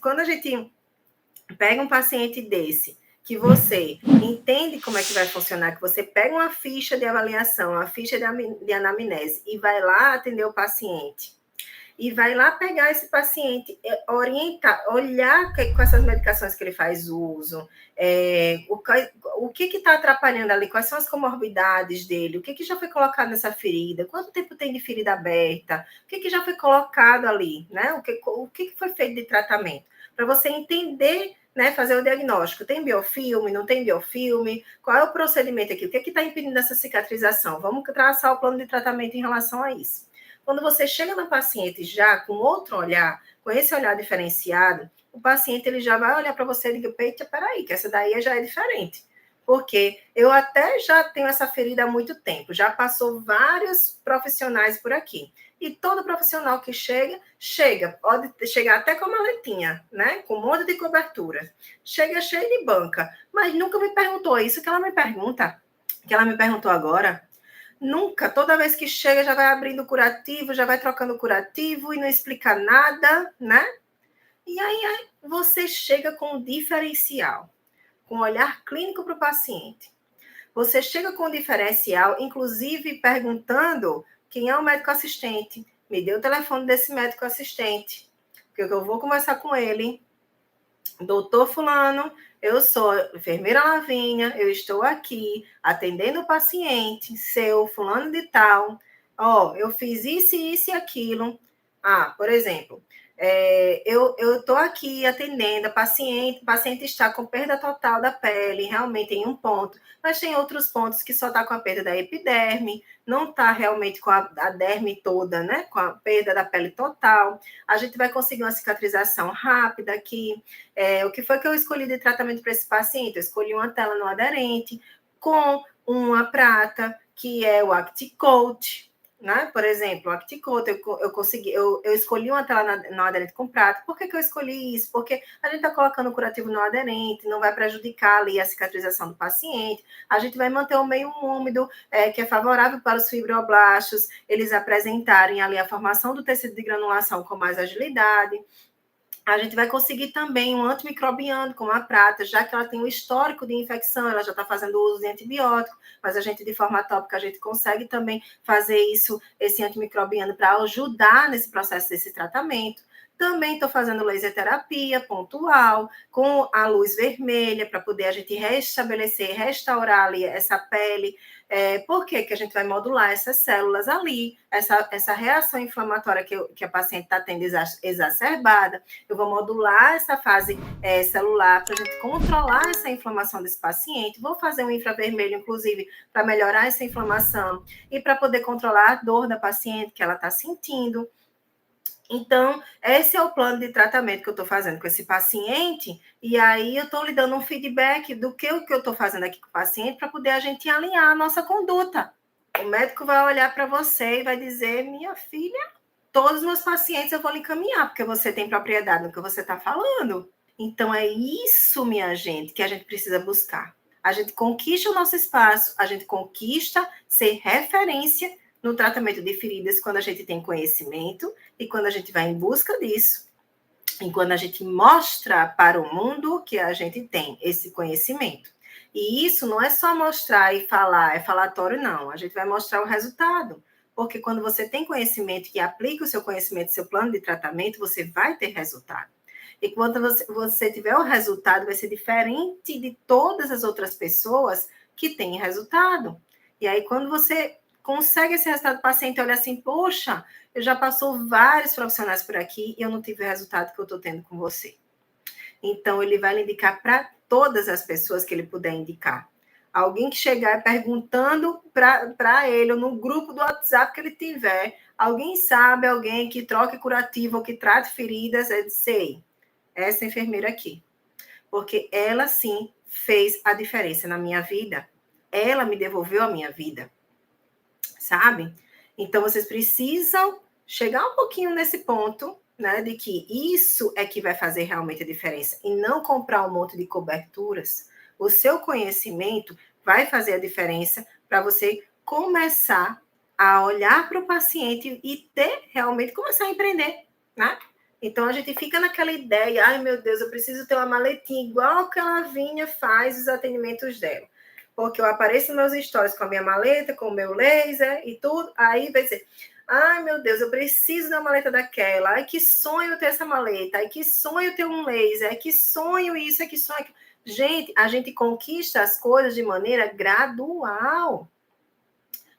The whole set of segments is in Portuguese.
quando a gente pega um paciente desse, que você entende como é que vai funcionar, que você pega uma ficha de avaliação, uma ficha de anamnese e vai lá atender o paciente, e vai lá pegar esse paciente, orientar, olhar com essas medicações que ele faz uso, o que está atrapalhando ali, quais são as comorbidades dele, o que já foi colocado nessa ferida, quanto tempo tem de ferida aberta, o que já foi colocado ali, né? O que foi feito de tratamento, para você entender, né, fazer o diagnóstico. Tem biofilme, não tem biofilme? Qual é o procedimento aqui? O que está impedindo essa cicatrização? Vamos traçar o plano de tratamento em relação a isso. Quando você chega no paciente já com outro olhar, com esse olhar diferenciado, o paciente ele já vai olhar para você e dizer, peita, peraí, que essa daí já é diferente. Porque eu até já tenho essa ferida há muito tempo, já passou vários profissionais por aqui. E todo profissional que chega, pode chegar até com uma maletinha, né? Com um monte de cobertura. Chega cheio de banca, mas nunca me perguntou isso que ela me pergunta, que ela me perguntou agora. Nunca, toda vez que chega já vai abrindo curativo, já vai trocando curativo e não explica nada, né? E aí você chega com um diferencial, com um olhar clínico para o paciente. Você chega com um diferencial, inclusive perguntando quem é o médico assistente. Me dê o telefone desse médico assistente, porque eu vou conversar com ele. Doutor fulano, eu sou enfermeira Lavínia, eu estou aqui atendendo o paciente, seu fulano de tal. Eu fiz isso e aquilo. Por exemplo, eu estou aqui atendendo a paciente, o paciente está com perda total da pele, realmente em um ponto, mas tem outros pontos que só está com a perda da epiderme, não está realmente com a derme toda, né? Com a perda da pele total. A gente vai conseguir uma cicatrização rápida aqui. O que foi que eu escolhi de tratamento para esse paciente? Eu escolhi uma tela não aderente com uma prata, que é o ActiCoat, né? Por exemplo, o ActiCoat, eu escolhi uma tela não aderente com prata. Por que eu escolhi isso? Porque a gente está colocando o curativo não aderente, não vai prejudicar ali a cicatrização do paciente, a gente vai manter o meio úmido, que é favorável para os fibroblastos, eles apresentarem ali a formação do tecido de granulação com mais agilidade. A gente vai conseguir também um antimicrobiano, como a prata, já que ela tem um histórico de infecção, ela já está fazendo uso de antibiótico, mas a gente, de forma tópica, a gente consegue também fazer isso, esse antimicrobiano, para ajudar nesse processo desse tratamento. Também estou fazendo laser terapia pontual, com a luz vermelha, para poder a gente restabelecer, restaurar ali essa pele. Por que a gente vai modular essas células ali, essa reação inflamatória que a paciente está tendo exacerbada? Eu vou modular essa fase celular para a gente controlar essa inflamação desse paciente. Vou fazer um infravermelho, inclusive, para melhorar essa inflamação e para poder controlar a dor da paciente que ela está sentindo. Então, esse é o plano de tratamento que eu estou fazendo com esse paciente, e aí eu estou lhe dando um feedback do que eu estou fazendo aqui com o paciente para poder a gente alinhar a nossa conduta. O médico vai olhar para você e vai dizer, minha filha, todos os meus pacientes eu vou lhe encaminhar, porque você tem propriedade no que você está falando. Então, é isso, minha gente, que a gente precisa buscar. A gente conquista o nosso espaço, a gente conquista ser referência no tratamento de feridas quando a gente tem conhecimento e quando a gente vai em busca disso. E quando a gente mostra para o mundo que a gente tem esse conhecimento. E isso não é só mostrar e falar, é falatório, não. A gente vai mostrar o resultado. Porque quando você tem conhecimento e aplica o seu conhecimento, seu plano de tratamento, você vai ter resultado. E quando você tiver o resultado, vai ser diferente de todas as outras pessoas que têm resultado. E aí, quando você consegue esse resultado, o paciente olha assim, poxa, eu já passou vários profissionais por aqui e eu não tive o resultado que eu estou tendo com você. Então, ele vai lhe indicar para todas as pessoas que ele puder indicar. Alguém que chegar perguntando para ele, ou no grupo do WhatsApp que ele tiver, alguém sabe, alguém que troque curativo ou que trate feridas, sei, essa enfermeira aqui. Porque ela, sim, fez a diferença na minha vida. Ela me devolveu a minha vida. Sabe? Então, vocês precisam chegar um pouquinho nesse ponto, né, de que isso é que vai fazer realmente a diferença, e não comprar um monte de coberturas. O seu conhecimento vai fazer a diferença para você começar a olhar para o paciente e ter realmente, começar a empreender, né? Então, a gente fica naquela ideia, ai, meu Deus, eu preciso ter uma maletinha igual que a Lavínia faz os atendimentos dela. Porque eu apareço nos meus stories com a minha maleta, com o meu laser e tudo, aí vai dizer, ai, meu Deus, eu preciso de uma maleta daquela, ai, que sonho ter essa maleta, ai, que sonho ter um laser, ai, que sonho isso, ai, que sonho... Gente, a gente conquista as coisas de maneira gradual.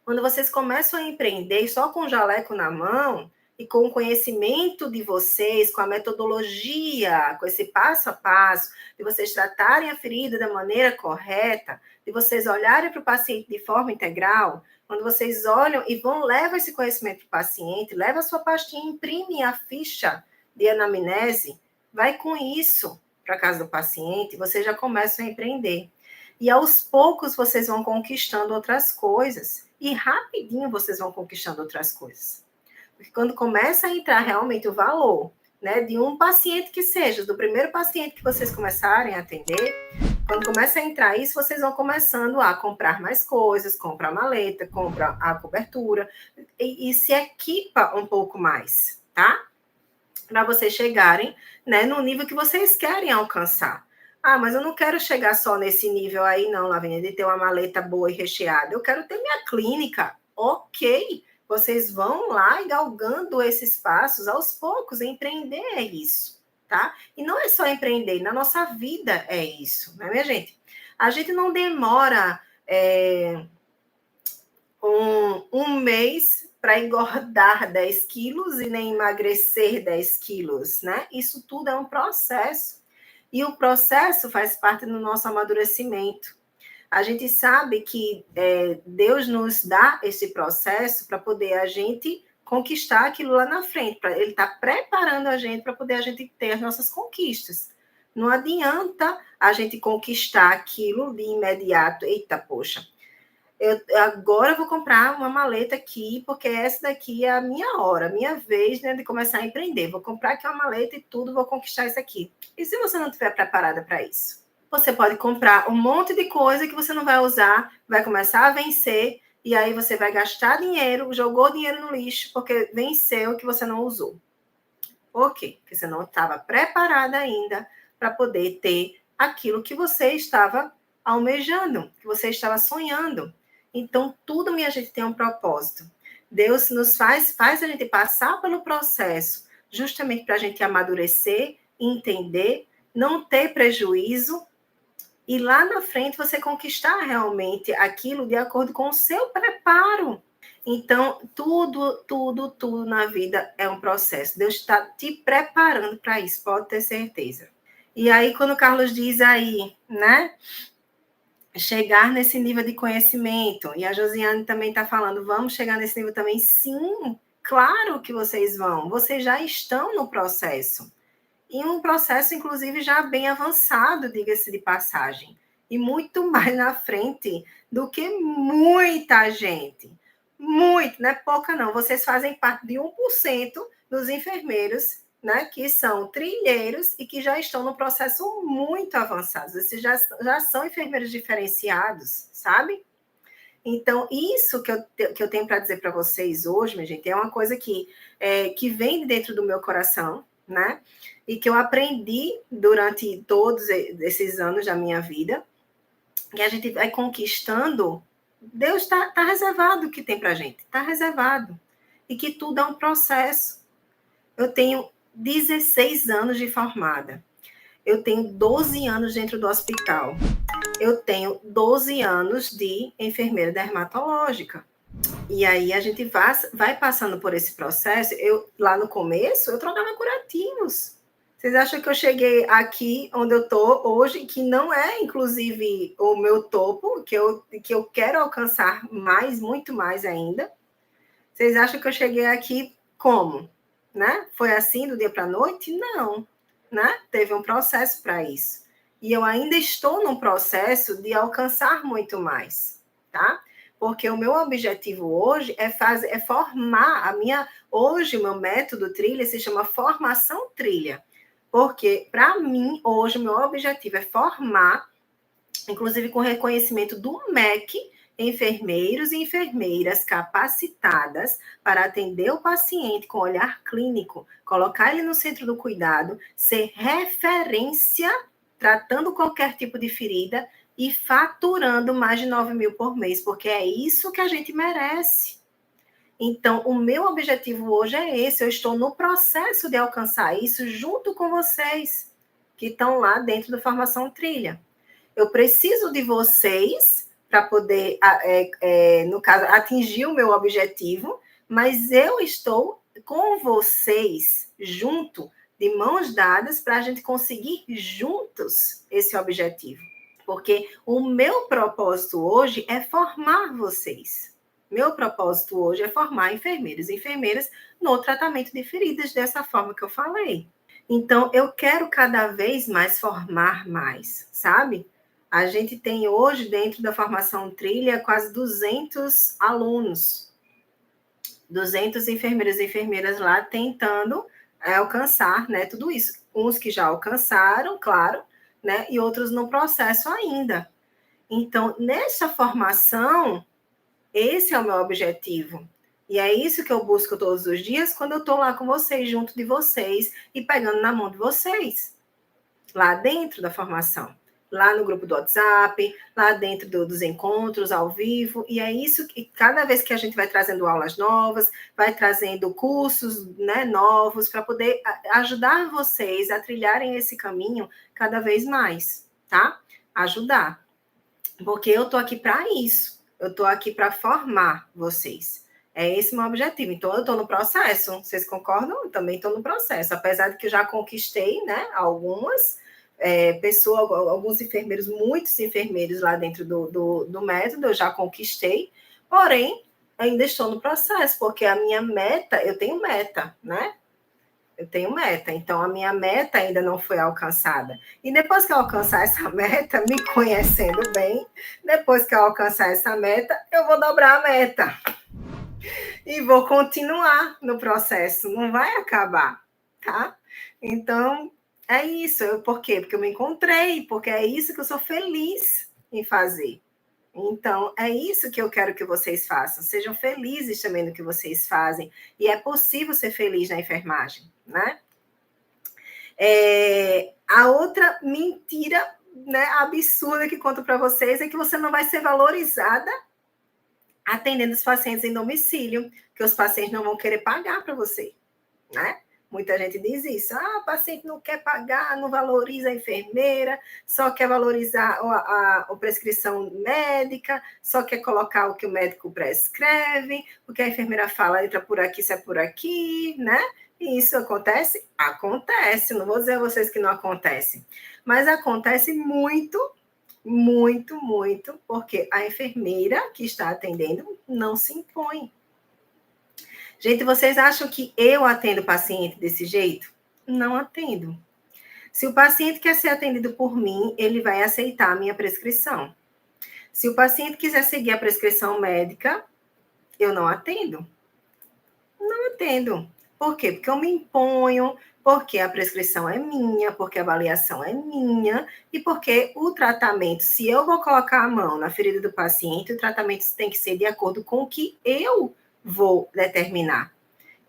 Quando vocês começam a empreender só com o jaleco na mão e com o conhecimento de vocês, com a metodologia, com esse passo a passo, de vocês tratarem a ferida da maneira correta, de vocês olharem para o paciente de forma integral, quando vocês olham e levam esse conhecimento para o paciente, leva a sua pastinha, imprime a ficha de anamnese, vai com isso para a casa do paciente, vocês já começam a empreender. E aos poucos vocês vão conquistando outras coisas. E rapidinho vocês vão conquistando outras coisas. Porque quando começa a entrar realmente o valor, né, de um paciente que seja, do primeiro paciente que vocês começarem a atender, quando começa a entrar isso, vocês vão começando a comprar mais coisas, compra a maleta, compra a cobertura, e se equipa um pouco mais, tá? Para vocês chegarem, né, no nível que vocês querem alcançar. Ah, mas eu não quero chegar só nesse nível aí, não, Lavínia, de ter uma maleta boa e recheada. Eu quero ter minha clínica. Ok, vocês vão lá e galgando esses passos aos poucos. Empreender é isso, tá? E não é só empreender, na nossa vida é isso, né, minha gente? A gente não demora um mês para engordar 10 quilos e nem emagrecer 10 quilos, né? Isso tudo é um processo. E o processo faz parte do nosso amadurecimento. A gente sabe que Deus nos dá esse processo para poder a gente conquistar aquilo lá na frente. Ele está preparando a gente para poder a gente ter as nossas conquistas. Não adianta a gente conquistar aquilo de imediato. Eita, poxa, agora eu vou comprar uma maleta aqui, porque essa daqui é a minha hora, a minha vez, né, de começar a empreender. Vou comprar aqui uma maleta e tudo, vou conquistar isso aqui. E se você não estiver preparada para isso? Você pode comprar um monte de coisa que você não vai usar, vai começar a vencer, e aí você vai gastar dinheiro, jogou dinheiro no lixo, porque venceu o que você não usou. Por quê? Porque você não estava preparada ainda para poder ter aquilo que você estava almejando, que você estava sonhando. Então, tudo, minha gente, tem um propósito. Deus nos faz a gente passar pelo processo, justamente para a gente amadurecer, entender, não ter prejuízo, e lá na frente você conquistar realmente aquilo de acordo com o seu preparo. Então, tudo na vida é um processo. Deus está te preparando para isso, pode ter certeza. E aí, quando o Carlos diz aí, né? Chegar nesse nível de conhecimento. E a Josiane também está falando, vamos chegar nesse nível também? Sim, claro que vocês vão. Vocês já estão no processo. E um processo, inclusive, já bem avançado, diga-se de passagem. E muito mais na frente do que muita gente. Muito, não é pouca não. Vocês fazem parte de 1% dos enfermeiros, né, que são trilheiros e que já estão no processo muito avançado. Esses já são enfermeiros diferenciados, sabe? Então, isso que eu tenho para dizer para vocês hoje, minha gente, é uma coisa que vem dentro do meu coração, né? E que eu aprendi durante todos esses anos da minha vida, que a gente vai conquistando. Deus está reservado o que tem para a gente, está reservado. E que tudo é um processo. Eu tenho 16 anos de formada. Eu tenho 12 anos dentro do hospital. Eu tenho 12 anos de enfermeira dermatológica. E aí a gente vai passando por esse processo. Lá no começo, eu trocava curativos. Vocês acham que eu cheguei aqui onde eu estou hoje, que não é, inclusive, o meu topo, que eu quero alcançar mais, muito mais ainda? Vocês acham que eu cheguei aqui como? Né? Foi assim do dia para a noite? Não. Né? Teve um processo para isso. E eu ainda estou num processo de alcançar muito mais, tá? Porque o meu objetivo hoje é formar hoje o meu método trilha se chama formação trilha. Porque, para mim, hoje, o meu objetivo é formar, inclusive com reconhecimento do MEC, enfermeiros e enfermeiras capacitadas para atender o paciente com olhar clínico, colocar ele no centro do cuidado, ser referência, tratando qualquer tipo de ferida e faturando mais de 9 mil por mês, porque é isso que a gente merece. Então, o meu objetivo hoje é esse, eu estou no processo de alcançar isso junto com vocês, que estão lá dentro da Formação Trilha. Eu preciso de vocês para poder, no caso, atingir o meu objetivo, mas eu estou com vocês, junto, de mãos dadas, para a gente conseguir juntos esse objetivo. Porque o meu propósito hoje é formar vocês. Meu propósito hoje é formar enfermeiros e enfermeiras no tratamento de feridas, dessa forma que eu falei. Então, eu quero cada vez mais formar mais, sabe? A gente tem hoje, dentro da Formação Trilha, quase 200 alunos, 200 enfermeiros e enfermeiras lá tentando alcançar, né, tudo isso. Uns que já alcançaram, claro, né, e outros no processo ainda. Então, nessa formação, esse é o meu objetivo. E é isso que eu busco todos os dias quando eu estou lá com vocês, junto de vocês e pegando na mão de vocês, lá dentro da formação, lá no grupo do WhatsApp, lá dentro dos encontros ao vivo. E é isso que cada vez que a gente vai trazendo aulas novas, vai trazendo cursos, né, novos, para poder ajudar vocês a trilharem esse caminho cada vez mais, tá? Ajudar. Porque eu estou aqui para isso. Eu estou aqui para formar vocês. É esse o meu objetivo. Então, eu estou no processo. Vocês concordam? Eu também estou no processo. Apesar de que eu já conquistei, né, algumas pessoas, alguns enfermeiros, muitos enfermeiros lá dentro do método, eu já conquistei. Porém, ainda estou no processo, porque a minha meta, eu tenho meta, né? Eu tenho meta, então a minha meta ainda não foi alcançada. E depois que eu alcançar essa meta, me conhecendo bem, depois que eu alcançar essa meta, eu vou dobrar a meta. E vou continuar no processo, não vai acabar, tá? Então, é isso. Por quê? Porque eu me encontrei, porque é isso que eu sou feliz em fazer. Então, é isso que eu quero que vocês façam. Sejam felizes também no que vocês fazem. E é possível ser feliz na enfermagem, né? A outra mentira, né, absurda que conto para vocês é que você não vai ser valorizada atendendo os pacientes em domicílio, que os pacientes não vão querer pagar para você, né? Muita gente diz isso. Ah, o paciente não quer pagar, não valoriza a enfermeira, só quer valorizar a prescrição médica, só quer colocar o que o médico prescreve, o que a enfermeira fala, entra por aqui, sai por aqui, né? E isso acontece? Acontece. Não vou dizer a vocês que não acontece, mas acontece muito, muito, muito, porque a enfermeira que está atendendo não se impõe. Gente, vocês acham que eu atendo o paciente desse jeito? Não atendo. Se o paciente quer ser atendido por mim, ele vai aceitar a minha prescrição. Se o paciente quiser seguir a prescrição médica, eu não atendo. Não atendo. Por quê? Porque eu me imponho, porque a prescrição é minha, porque a avaliação é minha e porque o tratamento, se eu vou colocar a mão na ferida do paciente, o tratamento tem que ser de acordo com o que eu vou determinar.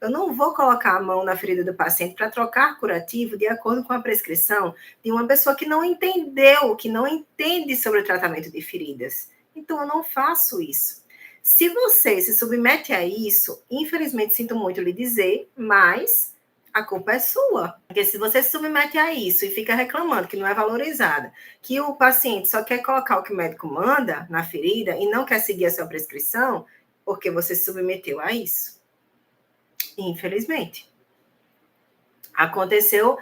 Eu não vou colocar a mão na ferida do paciente para trocar curativo de acordo com a prescrição de uma pessoa que não entendeu, que não entende sobre o tratamento de feridas. Então, eu não faço isso. Se você se submete a isso, infelizmente, sinto muito lhe dizer, mas a culpa é sua. Porque se você se submete a isso e fica reclamando que não é valorizada, que o paciente só quer colocar o que o médico manda na ferida e não quer seguir a sua prescrição, porque você se submeteu a isso. Infelizmente. Aconteceu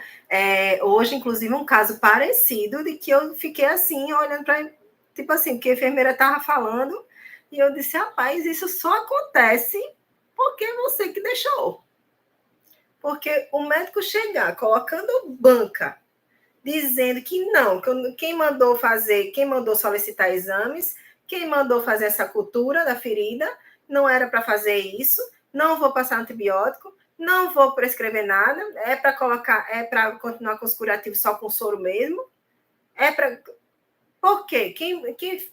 hoje, inclusive, um caso parecido de que eu fiquei assim, olhando para... Tipo assim, que a enfermeira estava falando e eu disse, rapaz, isso só acontece porque você que deixou. Porque o médico chegar colocando banca, dizendo que não, que quem mandou fazer, quem mandou solicitar exames, quem mandou fazer essa cultura da ferida, não era para fazer isso, não vou passar antibiótico, não vou prescrever nada, é para colocar, é para continuar com os curativos só com soro mesmo, é para... Por quê?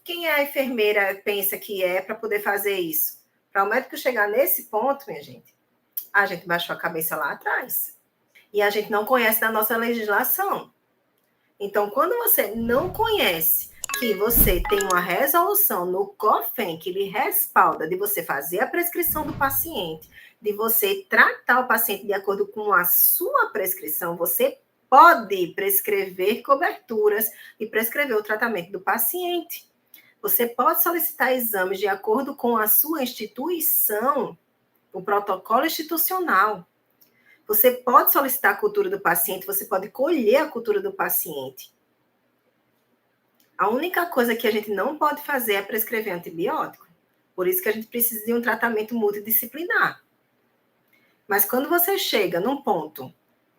Quem é a enfermeira pensa que é para poder fazer isso? Para o médico chegar nesse ponto, minha gente, a gente baixou a cabeça lá atrás. E a gente não conhece da nossa legislação. Então, quando você não conhece que você tem uma resolução no COFEN que lhe respalda de você fazer a prescrição do paciente, de você tratar o paciente de acordo com a sua prescrição, você pode prescrever coberturas e prescrever o tratamento do paciente. Você pode solicitar exames de acordo com a sua instituição, o protocolo institucional. Você pode solicitar a cultura do paciente, você pode colher a cultura do paciente. A única coisa que a gente não pode fazer é prescrever antibiótico. Por isso que a gente precisa de um tratamento multidisciplinar. Mas quando você chega num ponto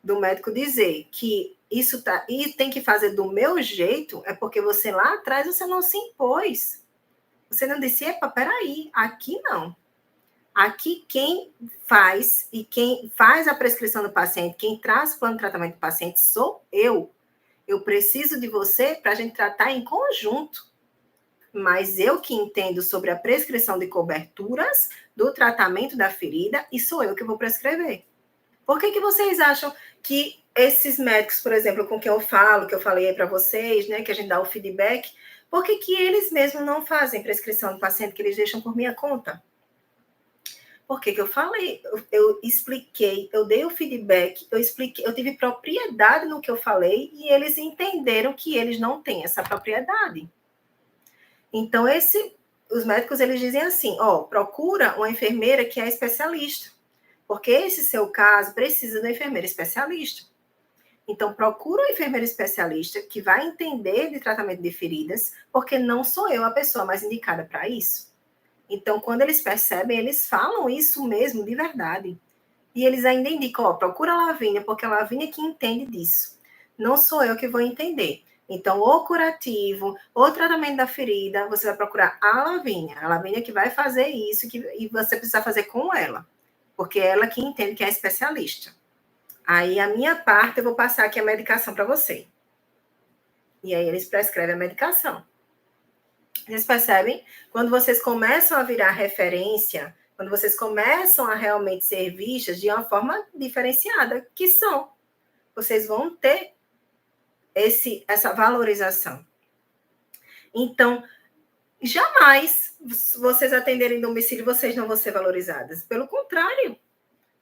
do médico dizer que isso tá e tem que fazer do meu jeito, é porque você lá atrás você não se impôs. Você não disse, epa, peraí, aqui não. Aqui quem faz e quem faz a prescrição do paciente, quem traz o plano de tratamento do paciente sou eu. Eu preciso de você para a gente tratar em conjunto. Mas eu que entendo sobre a prescrição de coberturas do tratamento da ferida e sou eu que vou prescrever. Por que vocês acham que esses médicos, por exemplo, com quem eu falo, que eu falei aí para vocês, né, que a gente dá o feedback, por que eles mesmos não fazem prescrição do paciente, que eles deixam por minha conta? Por que eu falei? Eu expliquei, eu dei o feedback, eu expliquei, eu tive propriedade no que eu falei e eles entenderam que eles não têm essa propriedade. Então, os médicos, eles dizem assim, procura uma enfermeira que é especialista, porque esse seu caso precisa de uma enfermeira especialista. Então, procura uma enfermeira especialista que vai entender de tratamento de feridas, porque não sou eu a pessoa mais indicada para isso. Então, quando eles percebem, eles falam isso mesmo, de verdade. E eles ainda indicam, procura a Lavínia, porque a Lavínia que entende disso. Não sou eu que vou entender. Então, o curativo, o tratamento da ferida, você vai procurar a Lavínia que vai fazer isso, e você precisa fazer com ela, porque é ela que entende, que é especialista. Aí, a minha parte, eu vou passar aqui a medicação para você. E aí, eles prescrevem a medicação. Vocês percebem? Quando vocês começam a virar referência, quando vocês começam a realmente ser vistas de uma forma diferenciada, que são, vocês vão ter essa valorização. Então, jamais vocês atenderem domicílio, vocês não vão ser valorizadas. Pelo contrário,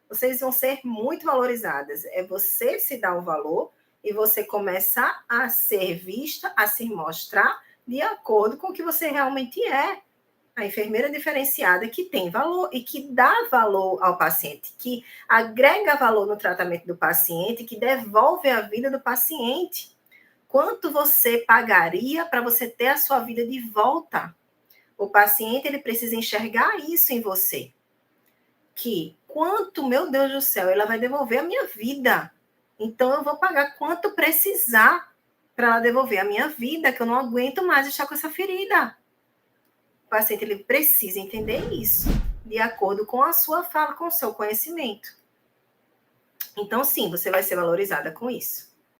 vocês vão ser muito valorizadas. É você se dar um valor e você começar a ser vista, a se mostrar de acordo com o que você realmente é. A enfermeira diferenciada que tem valor e que dá valor ao paciente, que agrega valor no tratamento do paciente, que devolve a vida do paciente. Quanto você pagaria para você ter a sua vida de volta? O paciente, ele precisa enxergar isso em você. Que quanto, meu Deus do céu, ela vai devolver a minha vida. Então, eu vou pagar quanto precisar para ela devolver a minha vida, que eu não aguento mais estar com essa ferida. O paciente, ele precisa entender isso, de acordo com a sua fala, com o seu conhecimento. Então, sim, você vai ser valorizada com isso.